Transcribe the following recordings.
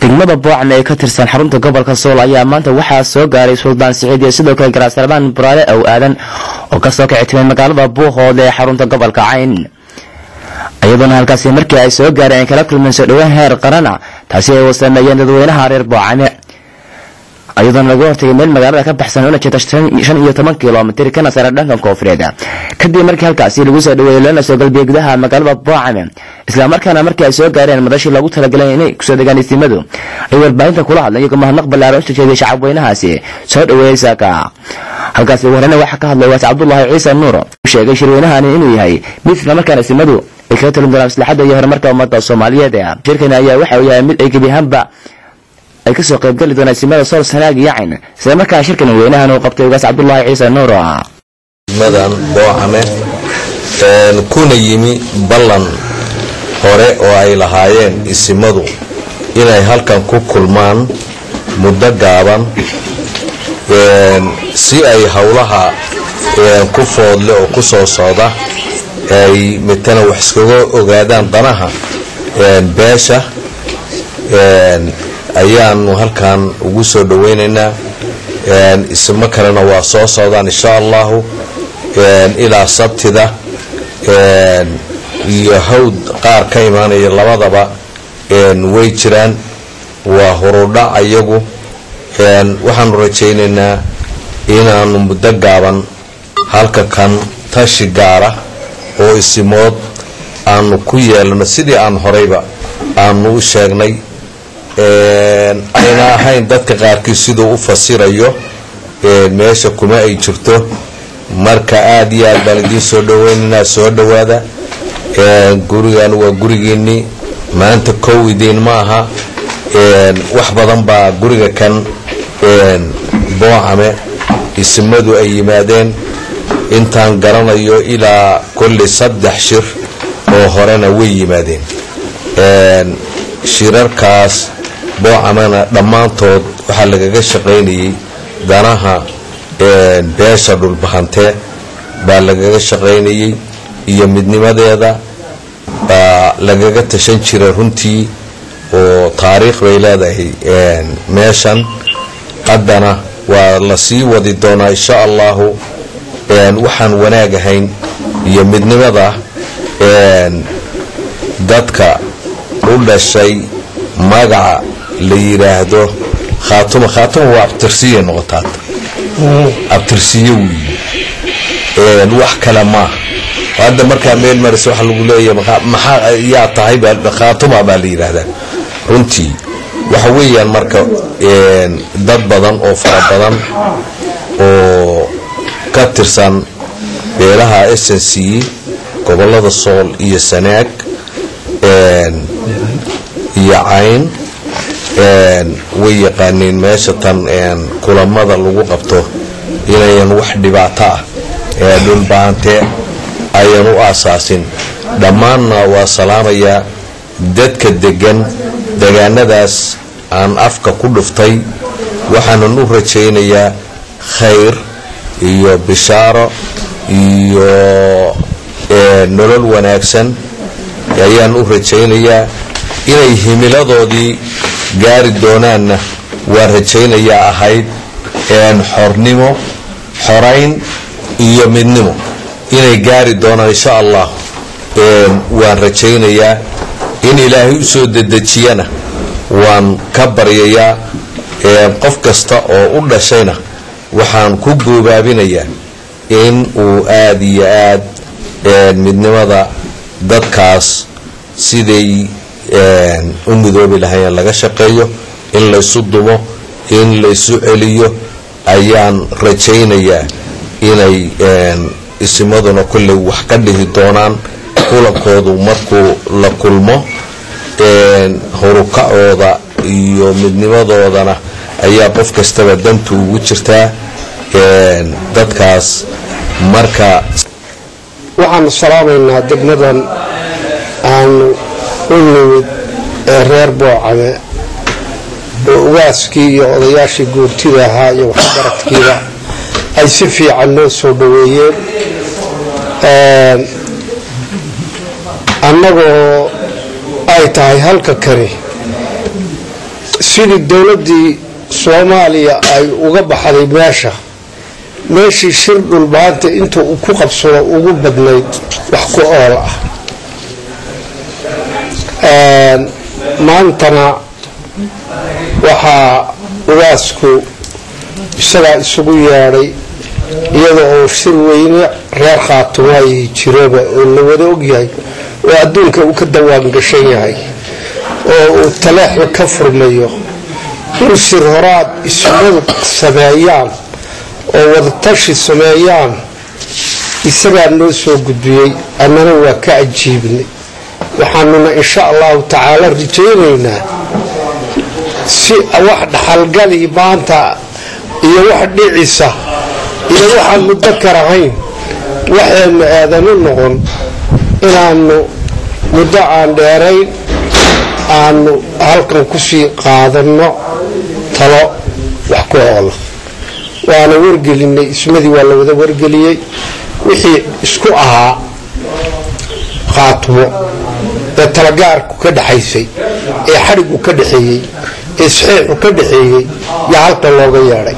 degmada Boocame ee ka tirsan xarunta gobolka Sool ayaa maanta waxaa soo gaaray Suldaan Siciid iyo sidoo kale Garaasarban Buraale oo aadan oo ka soo kicitay magaalada Buuhood ee xarunta gobolka Cayn ayaduna halkaas markii ay soo gaareen kala kulmeen soo dhawaan heer qarana taasi ay wasameeyeen dadweynaha reer Boocame ayaduna lagu hortagay meel magaalada ka baxsan oo jeeda 15 kiiloomitir kana saaran dhanka koonfureed kadib markii halkaas lagu soo dhaweeyay lana soo galbiyay gudaha magaalada Boocame isla markaana markii ay soo gaareen madashii lagu talagalay inay ku soo degaan istimadu ay warbaahinta kula hadlayeen kuma naq balaaran u jeeday shacab weynahaasi soo dhaweeyay saaka halkaas warana waxa ka hadlay Waas Cabdullaahi Ciise Nuur sheegay shirweynahan inuu yahay mid isla markaana istimadu ay ka talin doonaan maslaxada iyo horumarka ummadda Soomaaliyeed shirkana ayaa waxa uu yahay mid ay gabihanba ay ka soo qayb gali doonaan simada Sool Sanaag Yaacin isla markaa shirkan weynahan uu qabtay Waas Cabdullaahi Ciise Nuur madan Boocame kuna yimi ballan hore oo ay lahaayeen isimadu inay halkan ku kulmaan muddo gaaban si ay hawlaha ku foodle oo ku soo socda ay midna wax iskaga ogaadaan danaha beesha ayaanu halkan ugu soo dhaweynaynaa isma kalena waa soo socdaan insha Allah ilaa sabtida iyo hawd qaar ka imaanaya labadaba way jiraan waa horudhac ayagu waxaanu rajaynaynaa inaanu muddo gaaban halka kan tashi gaara oo isimood aanu ku yeelno sidii aan horeyba aanu u sheegnay ayna ahayn dadka qaarkii sidoo u fasirayo meesha kuma ay jirto marka aad iyo aad baan idin soo dhaweynaa soo dhawaada gurigan waa gurigeeni maanta kowdiin ma aha wax badan baa guriga kan Boocame ismadu ay yimaadeen intaan garanayo ilaa kulli 3 shir oo horena way yimaadeen shirarkaas Boocamena dhamaantood waxa lagaga shaqeynayay danaha beesha dhulbahante baa lagaga shaqeynayay iyo midnimadeeda baa lagaga tashan jiray runtii oo taariikh bay leedahay meeshan haddana waa la sii wadi doonaa insha Allah waxaan wanaag ahayn iyo midnimada dadka u dhashay magaca la yiraahdo khaatuma waa abtirsiye noqotaad abtirsiye wax kala ma hadda marka meel maris waxa lagu leeyahay maxaa yaa tahay khaatuma baa la yiraahdaa runtii waxa weeyaan marka dad badan oo fara badan oo ka tirsan beelaha SNC gobolada Sool iyo Sanaag iyo Cayn way yaqaaneen meesha tan kulamada lagu qabto inayan wax dhibaato ah dhulbaante ayan u asaasin dhamaanna waa salaamaya dadka degan deegaanadaas aan afka ku dhuftay waxaan u rajaynayaa khayr iyo bishaaro iyo nolol wanaagsan ayaan u rajaynayaa inay himiladoodii gaari doonaanna waa rajaynayaa ahayd xornimo xorayn iyo midnimo inay gaari doonaan insha Allah waan rajaynayaa in Ilaahay u soo dedejiyana waan ka baryayaa qof kasta oo u dhashayna waxaan ku goobaabinayaa in uu aad iyo aad midnimada dadkaas siday u midoobi lahaayeen laga shaqeeyo in la isu dumo in la isu celiyo ayaan rajaynayaa inay ismaduna kulli wax ka dhihi doonaan kulankoodu markuu la kulmo horukacooda iyo midnimadoodana ayaa qof kastaba dantu ugu jirtaa dadkaas marka waxaan salaamaynaa degmadan aan u nimid reer Boocame oo ugaaskii iyo odayaashii guurtida ahaa iyo waxbaradkiiba ay si fiican loo soo dhaweeyeen annagoo ay tahay halka kari sidii dowladdii soomaaliya ay uga baxday meeshii shir dhulbaanta inta uu ku qabsado ugu badnayd wax ku ool ah. maantana waxaa ugaasku isagaa isugu yeedhay iyada oo shir weyne reer khaatumo ay jiraba oo la wada ogyahay oo adduunka uu ka dawaan gashan yahay oo uu taleexda ka furmayo in shir horaad ismadu sameeyaan oo wadatashi sameeyaan isagaa noo soo gudbiyey annana waa ka ajiibnay. waxaanuna insha allahu tacaala rajaynaynaa si wax dhaxalgali maanta iyo wax dhicisa iyo waxaan muddo karahayn waxaynu aadanu noqon inaanu muddo aan dheerayn aanu halkan kusii qaadano talo wax ku oola. waana wargelinay ismadii waa la wada wargeliyey wixii isku ahaa khaatumo ee talagaarku ka dhaxaysay ee xadhigu ka dhaxeeyey ee saxiixu ka dhaxeeyey yaa halkan looga yeedhay.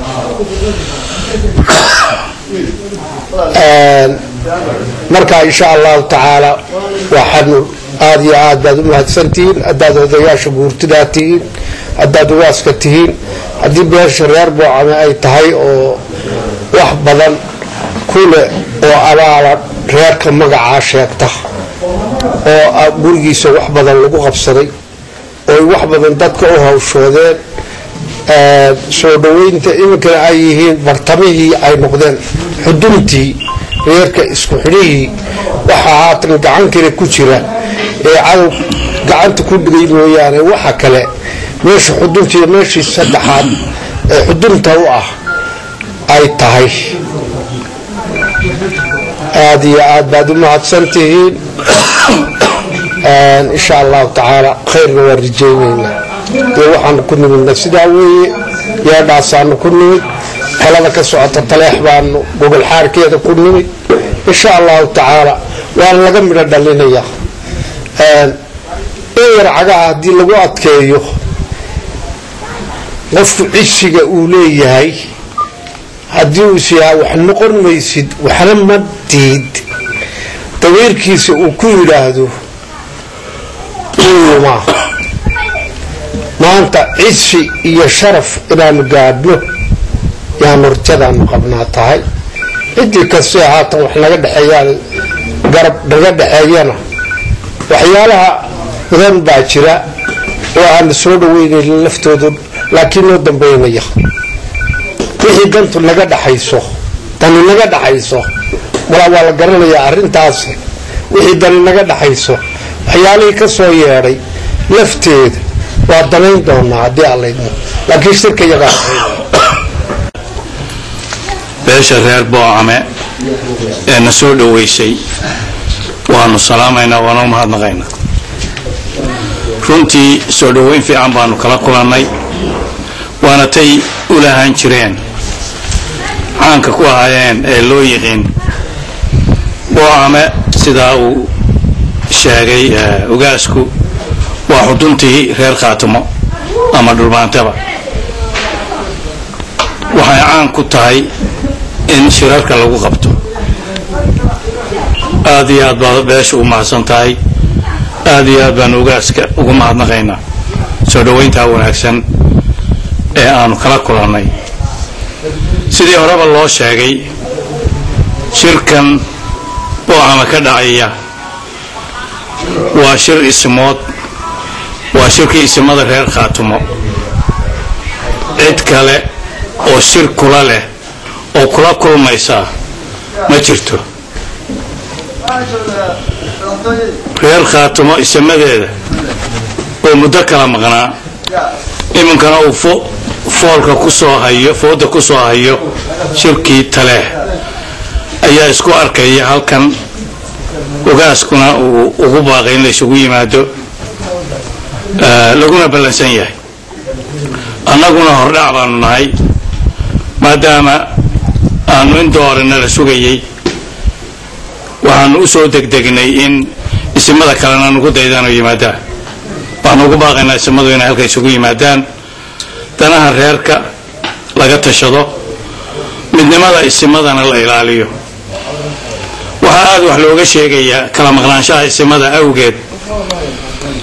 marka insha allahu tacaala waxaanu aad iyo aad baad u mahadsantihiin haddaad odayaasha guurtidaa tihiin haddaad ugaaska tihiin haddii beesha reer boocame ay tahay oo wax badan kule oo abaala reerka magacaa sheegta oo gurigiisa wax badan lagu qabsaday oo wax badan dadka u hawshoodeen soo dhaweynta iminkana ay yihiin bartamihii ay noqdeen xuduntii reerka isku xidhihii waxaa haatan gacan kale ku jira ee cadow gacanta ku dhigay mooyaane waxa kale meesha xuduntii meeshii saddexaad ee xudunta u ah ay tahay. aad iyo aad baad u mahadsantihiin. insha allahu tacaala khayrna waan rajaynaynaa dee waxaanu ku nimidna sidaa weeye yeedhaasaanu ku nimid talada ka socota taleex baanu gogol xaarkeeda ku nimid insha allahu tacaala waana laga midho dhalinayaa. in yar cagaha haddii lagu adkeeyo qofku cisiga uu leeyahay haddii uu siyaa wax noqon maysid waxna ma diid dabeerkiisa uu ku yidhaahdo ma maanta cisi iyo sharaf inaanu gaadhno yaanu rajadaanu qabnaa tahay. ciddii kastee haatan wax naga dhexeeyaan garab naga dhexeeyana waxyaalaha badan baa jira oo aan soo dhaweynaynin laftoodu laakiin noo dambaynaya wixii dantu naga dhaxayso dani naga dhaxayso waa la garanayaa arrintaas wixii dani naga dhaxayso waxyaalihii ka soo yeedhay lafteeda waa danayn doonaa haddii allaydmo laakiin shirka yagaa beesha reer boocame ee na soo dhaweysay waanu salaamaynaa waanu mahadnaqaynaa. runtii soo dhaweyn fiican baanu kala kulannay waana tay u lahaan jireen caanka ku ahaayeen ee loo yiqiin boocame sidaa uu sheegay ugaasku waa xuduntii reer khaatumo ama dhulbaantaba. waxay caan ku tahay in shirarka lagu qabto. aad iyo aad baad beesha u mahadsan tahay. aad iyo aad baan ugaaska ugu mahadnaqaynaa soo dhaweyntaa wanaagsan ee aanu kala kulannay. sidii horeba loo sheegay shirkan boocama ka dhacaya waa shir ismood waa shirkii isimada reer khaatumo. cid kale oo shir kula leh oo kula kulmaysa ma jirto. reer khaatumo isimadeeda oo muddo kala maqnaa iminkana uu foolka ku soo hayo fooda ku soo hayo shirkii taleex ayaa isku arkaya halkan ugaaskuna uu ugu baaqay in la isugu yimaado laguna ballansan yahay. annaguna hordhac baanu nahay maadaama aanu in doorina la sugayay waxaanu u soo degdegnay in isimada kalena nugu daydaan oo yimaadaan. waxaanu ugu baaqaynaa isimadu inay halka isugu yimaadaan danaha reerka laga tashado midnimada isimadana la ilaaliyo waxa aad wax looga sheegayaa kala maqnaanshaha isimada awgeed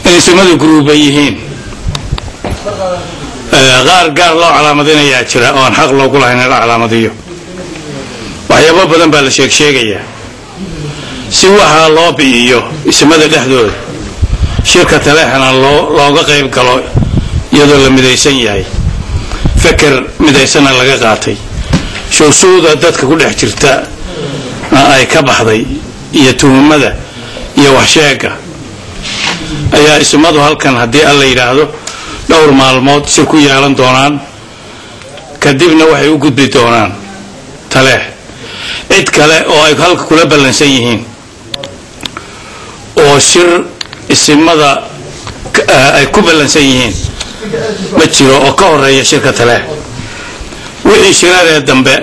in isimadu gruuba yihiin qaar gaar loo calaamadinayaa jira oo aan xaq loogu lahayn in la calaamadiyo waxyaabo badan baa la sheegayaa si waxa loo bi'iyo isimada dhexdooda shirka taleexana looga qayb galo iyadoo la midaysan yahay fikir midaysana laga qaatay shuruuda dadka ku dhex jirta ay ka baxday iyo tuhumada iyo wax sheega ayaa isimadu halkan haddii alla yiraahdo dhowr maalmood si ku yeelan doonaan kadibna waxay u gudbi doonaan taleex cid kale oo ay halka kula ballansan yihiin oo shir isimada ay ku ballansan yihiin ma jiro oo ka horeeya shirka taleex wixii shiraree dambe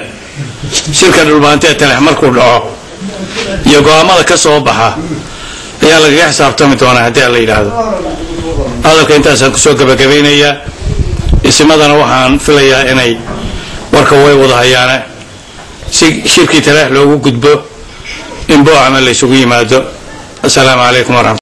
shirka dhulbaantee taleex markuu dhaco iyo go'aamada ka soo baxa ayaa lagaga xisaabtami doonaa haddii alla yidhaahdo hadalka intaasaan kusoo gabagabeynayaa isimadana waxaan filayaa inay warka way wada hayaane si shirkii taleex loogu gudbo in boocama la isugu yimaado. Assalaamu calaykum waraxmatullahi